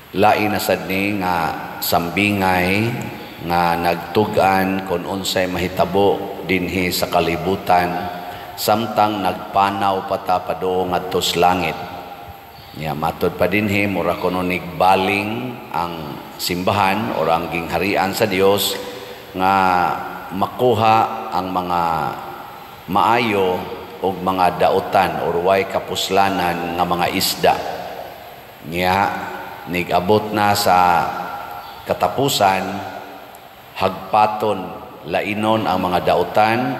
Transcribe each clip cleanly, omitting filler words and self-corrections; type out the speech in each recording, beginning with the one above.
Lain na sad ni nga sambingay nga nagtugan kung unsay mahitabo dinhi sa kalibutan, samtang nagpanaw pata padung ngadto sa langit. Nya matud pa dinhi mura kuno nigbaling ang simbahan o ang gingharian sa Dios nga makuha ang mga maayo o mga dautan o way kapuslanan nga mga isda. Nya nigabot na sa katapusan, hagpaton lainon ang mga dautan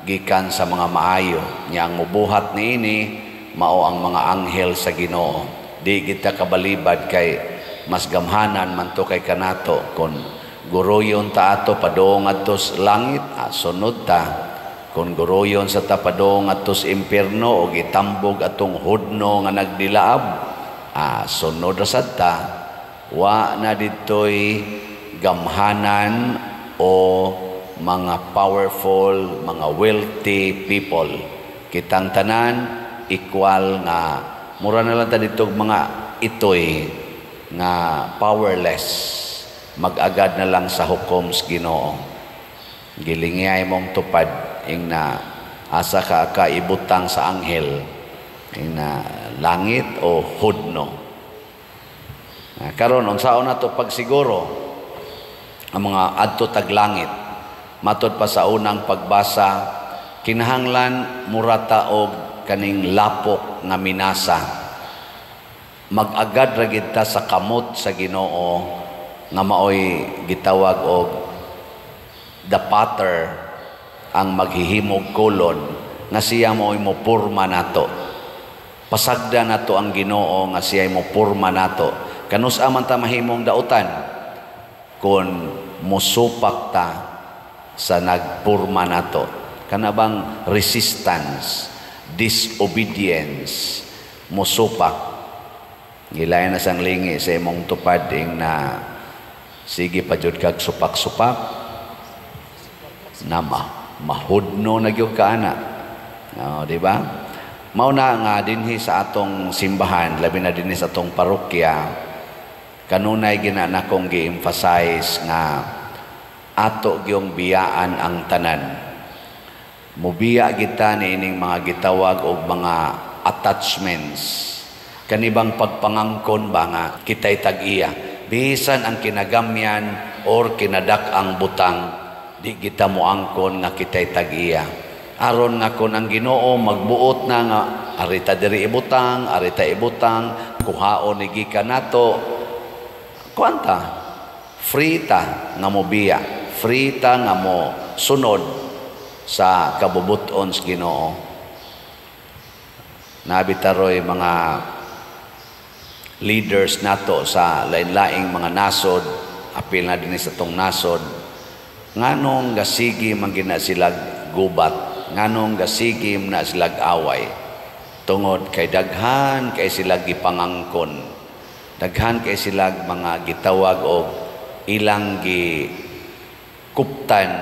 gikan sa mga maayo. Nya ang mubuhat niini mao ang mga anghel sa Ginoo. Di kita kabalibad kay mas gamhanan man to kay kanato kun guruyon ta ato padung adto sa langit, sunod ta. Kun guruyon sa ta padung adto sa impierno o gitambog atong hudno nga nagdilaab, sunod ra sad ta. Wa na ditoy gamhanan o mga powerful, mga wealthy people. Kitang tanan equal nga mura na lang ta dito mga itoy nga powerless, mag-agad na lang sa hukom sa Ginoo. Gilingay mong tupad ing na asa ka kaibutang sa anghel ing na langit o hudno. Karon unsaon nato pagsiguro ang mga adto tag langit. Matod pa sa unang pagbasa, kinahanglan murata og kaning lapok nga minasa. Mag-agad ra gid ta sa kamot sa Ginoo nga maoy gitawag og the potter, ang maghihimog kulon nga siya maoy mopurma nato. Pasagda nato ang Ginoo nga siya mopurma nato. Kanus man ta mahimong dautan kun mosupak ta sa nagpurma nato. Kanabang resistance, disobedience, mosupak. Gilayan na sang lingi sa imong tupad ing na sige pa jud kag supak-supak na mahudno na gyud ka ana. Di ba? Mao na nga dinhi sa atong simbahan, labi na dinhi sa atong parokya, kanunay ginana kong gi-emphasize nga ato gyung biyaan ang tanan. Mubiya kita niining mga gitawag og mga attachments. Kanibang pagpangangkon ba nga kita'y tag-iya. Bisan ang kinagamyan or kinadak ang butang, di kita mo angkon nga kita'y tag-iya. Aron nga kun ang Ginoo magbuot na nga arita diri ibutang, arita ibutang, kuhaon ni gikan nato. Kuanta? Free ta nga mo biya, free ta nga mo sunod sa kabubuton sa Ginoo. Nabitaroy mga leaders nato sa lain-laing mga nasod, apil na din sa tong nasod, nganong gasigi man gina silag gubat, nganong gasigi na silag away, tungod kay daghan kay silag gipangangkon, daghan kay silag mga gitawag og ilang gikuptan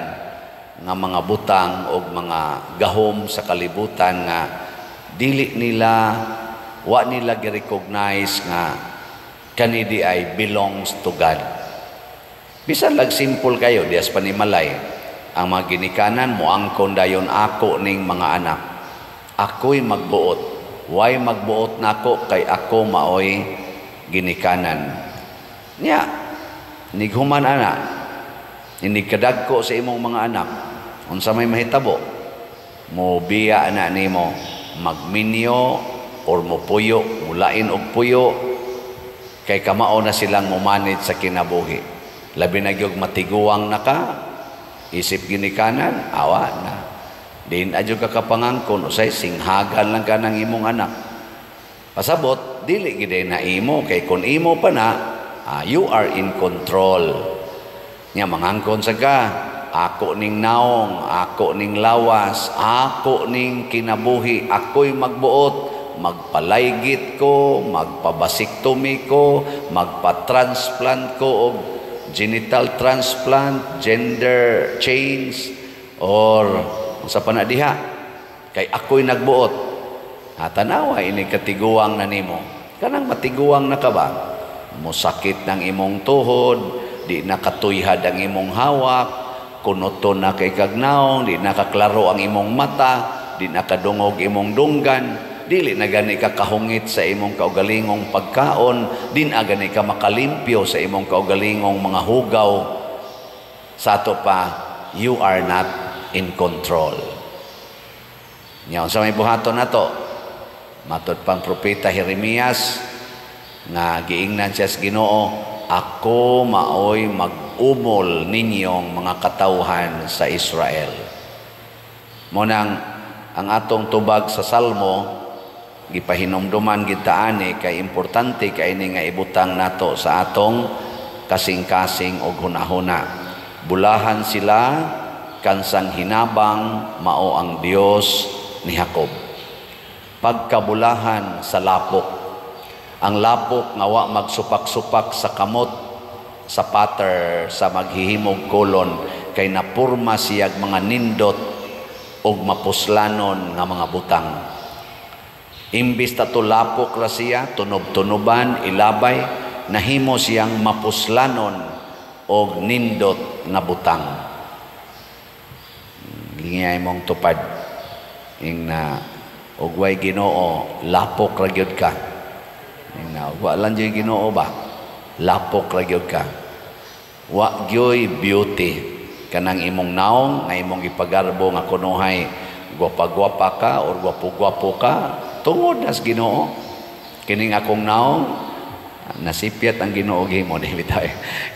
nga mga butang o mga gahom sa kalibutan nga dili nila, wa nila gi-recognize nga kanidi ay belongs to God. Bisan lag simple kayo, dias panimalay, ang mga ginikanan mo angkon dayon ako ning mga anak. Ako'y magbuot. Why magbuot nako kay ako maoy ginikanan. Nya, nighuman ana, inigkadagko sa imong mga anak. Unsa may mahitabo, mo biya ana nimo magminyo or mopuyo, mulain og puyo, kay kamao na silang mumanid sa kinabuhi. Labi na gyud matiguang na ka, isip ginikanan, awa na. Din adyo ka kapangangkon, usay singhagan lang ka ng imong anak. Pasabot, dili gid na imo, kay kun imo pa na, you are in control. Nya mangangkon sa ka, ako ning naong, ako ning lawas, ako ning kinabuhi, ako'y magbuot, magpalaygit ko, magpabasiktomy ko, magpa-transplant ko o genital transplant, gender change, or sa panadiha, kay ako'y nagbuot. Tanawa, ini katiguang na nimo. Kanang matiguang na ka ba? musakit ng imong tuhod, di nakatuyhad ang imong hawak, kunuton na kay kagnaong, di nakaklaro ang imong mata, di nakadungog imong dunggan, dili na gani ka kahungit sa imong kaugalingong pagkaon, din agani ka makalimpyo sa imong kaugalingong mga hugaw. Sa ato pa, you are not in control. Ngayon, sa may buhaton na to, matod pang propeta Jeremias, nga giingnan siya sa Ginoo, ako maoy mag-umol ninyong mga katawhan sa Israel. Munang ang atong tubag sa Salmo, gipahinumduman gitaani kay importante kay ini nga ibutang nato sa atong kasing-kasing og hunahuna. Bulahan sila kansang hinabang mao ang Dios ni Jacob. Pagkabulahan sa lapok. Ang lapok nga wa magsupak-supak sa kamot sa pater sa maghihimog kolon kay napurma siyag mga nindot og mapuslanon nga mga butang. Imbis tato lapok ra siya, tunob-tunoban, ilabay, nahimo siyang mapuslanon og nindot nga butang. Lingay mong tupad ing na ugway Ginoo, lapok ra gyud ka. Ing na wa lang gyud Ginoo ba? Lapok ra gyud ka. Wa gyoy beauty kanang imong naong nga imong ipagarbo nga kunuhay gwapa-gwapa ka or gwapo-gwapo ka. Tungod nas Ginoo, kining akong naong nasipyat ang Ginoo gihimo di bitaw.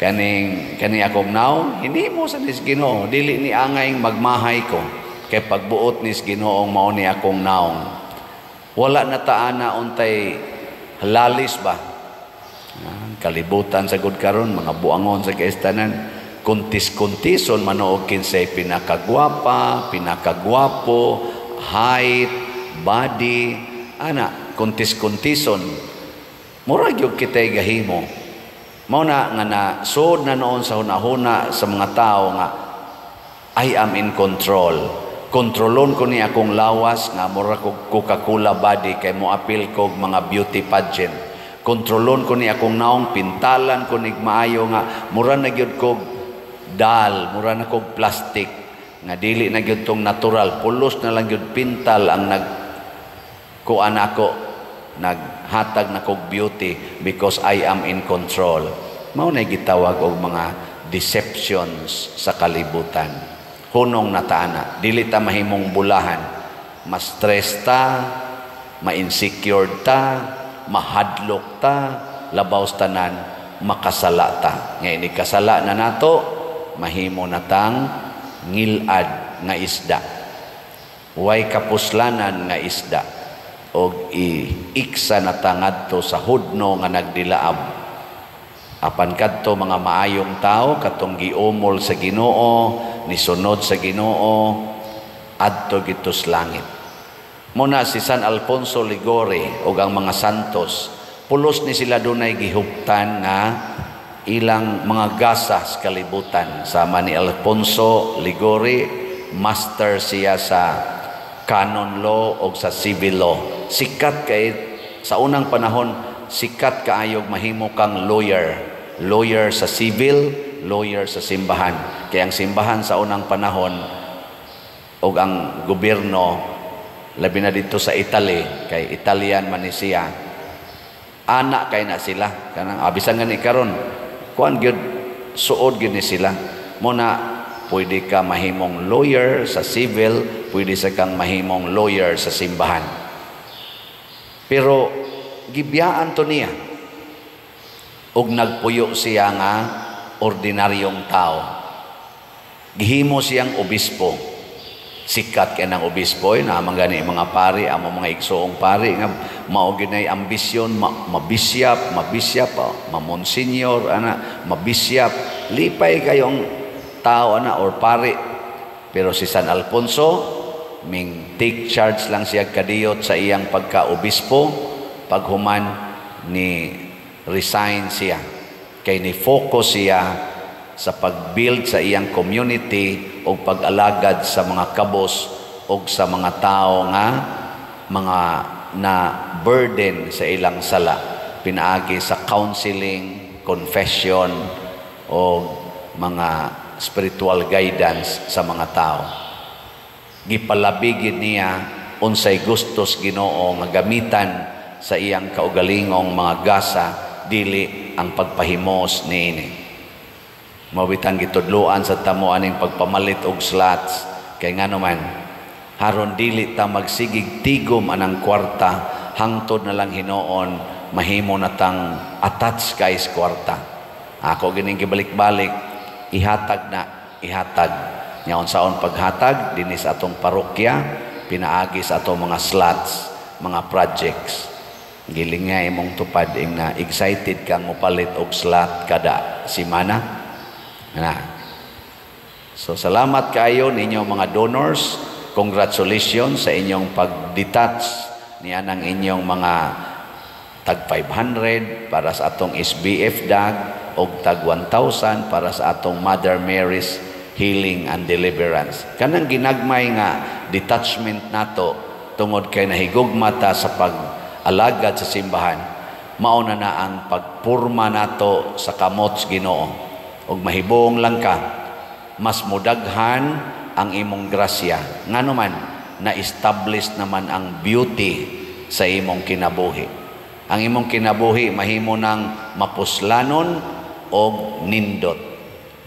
Kaning akong naong hindi mo sa nis Ginoo, dili ni angay magmahay ko kay pagbuot nis Ginoong mao ni akong naong. Wala na taana untay halalis ba? Kalibutan sa gud karon mga buangon sa kaistanan, kuntis-kuntison manoog kinsay pinakagwapa, pinakagwapo, height, body, ana kuntis-kuntison murag yung kitay gahimo mao na nga nasud na noon sa hunahuna sa mga tao nga I am in control, kontrolon ko ni akong lawas nga murag kog Coca-Cola body kay moapil kog mga beauty pageant, kontrolon ko ni akong naong pintalan ko nig maayo nga mura na gyud kog dal, mura na kog plastic nga dili na gyud tong natural, pulos na lang gyud pintal ang kuan ako, naghatag na kog beauty because I am in control. Mao na gitawag og mga deceptions sa kalibutan. Hunong nataana, dili ta mahimong bulahan, ma-stress ta, ma-insecure ta, mahadlok ta, labaw tanan, makasala ta. Nga ini kasala na nato, mahimo na tang ngilad nga isda. Way kapuslanan nga isda. Og iiksa na tangadto sa hudno nga nagdilaab. Apan kadto mga maayong tao katong giumol sa Ginoo, nisunod sa Ginoo, adto gitos langit. Muna si San Alfonso Liguori og ang mga santos, pulos ni sila dunay gihuptan nga ilang mga gasas kalibutan. Sama ni Alfonso Liguori, master siya sa canon law o sa civil law. Sikat kay sa unang panahon, sikat kaayog mahimo kang lawyer. Lawyer sa civil, lawyer sa simbahan. Kaya ang simbahan sa unang panahon o ang gobyerno, labi na dito sa Italy, kay Italian man ni siya, anak kay na sila. Kanang abisan nga ni karon, kuan gyud suod gyud ni sila. Muna pwede ka mahimong lawyer sa civil, pwede sa kang mahimong lawyer sa simbahan. Pero gibiyaan to niya ug nagpuyo siya nga ordinaryong tao. Gihimo siyang obispo. Sikat kay nang obispo na amang gani mga pari, amo mga igsoong pari nga mao ginay ambisyon mabisyap, mamonsenyor ana, mabisyap, lipay kayong tao ana or pari. Pero si San Alfonso ming take charge lang siya kadiyot sa iyang pagka-obispo, paghuman ni resign siya kay ni focus siya sa pag-build sa iyang community o pag-alagad sa mga kabos o sa mga tao nga mga na burden sa ilang sala. pinaagi sa counseling, confession o mga spiritual guidance sa mga tao. Gipalabigid niya unsay gustos Ginoo nga gamitan sa iyang kaugalingong mga gasa, dili ang pagpahimos niini. Mawitang gitudloan sa tamo aning pagpamalit og slots, kay ngano man haron dili ta magsigig tigom anang kwarta, hangtod na lang hinuon mahimo na tang attach kay sa kwarta. Ako gining gibalik-balik, ihatag nya unsaon paghatag dinhi sa atong parokya, pinaagi sa atong mga slots, mga projects. Giling nga imong tupad na excited kang mopalit og slot kada semana. So salamat kayo ninyo mga donors. Congratulations sa inyong pag-detach niya ng inyong mga tag 500 para sa atong SBF DAG o tag 1,000 para sa atong Mother Mary's Healing and Deliverance. Kanang ginagmay nga detachment nato tungod kay nahigugma ta sa pag-alagad sa simbahan, mauna na ang pagpurma nato sa kamot sa Ginoo. Og mahibong lang ka, mas mudaghan ang imong grasya. Ngano man, na-establish naman ang beauty sa imong kinabuhi. Ang imong kinabuhi mahimo nang mapuslanon og nindot.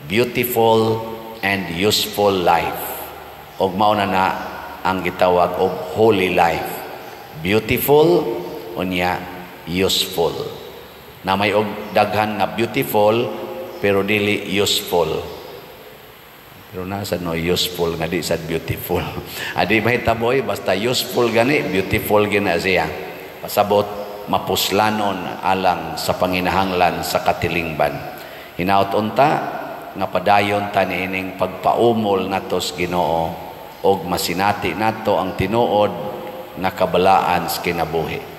Beautiful and useful life. Og mauna na ang gitawag og holy life. Beautiful unya useful. Na may og daghan nga beautiful pero dili useful. Pero nasa no useful nga di sad beautiful. Adi mahitaboy basta useful gani, beautiful gina siya. Pasabot mapuslanon alang sa panginahanglan sa katilingban. Hinaut unta nga padayon ta niining pagpaumol nato sa Ginoo og masinati nato ang tinuod nga kabalaan sa kinabuhi.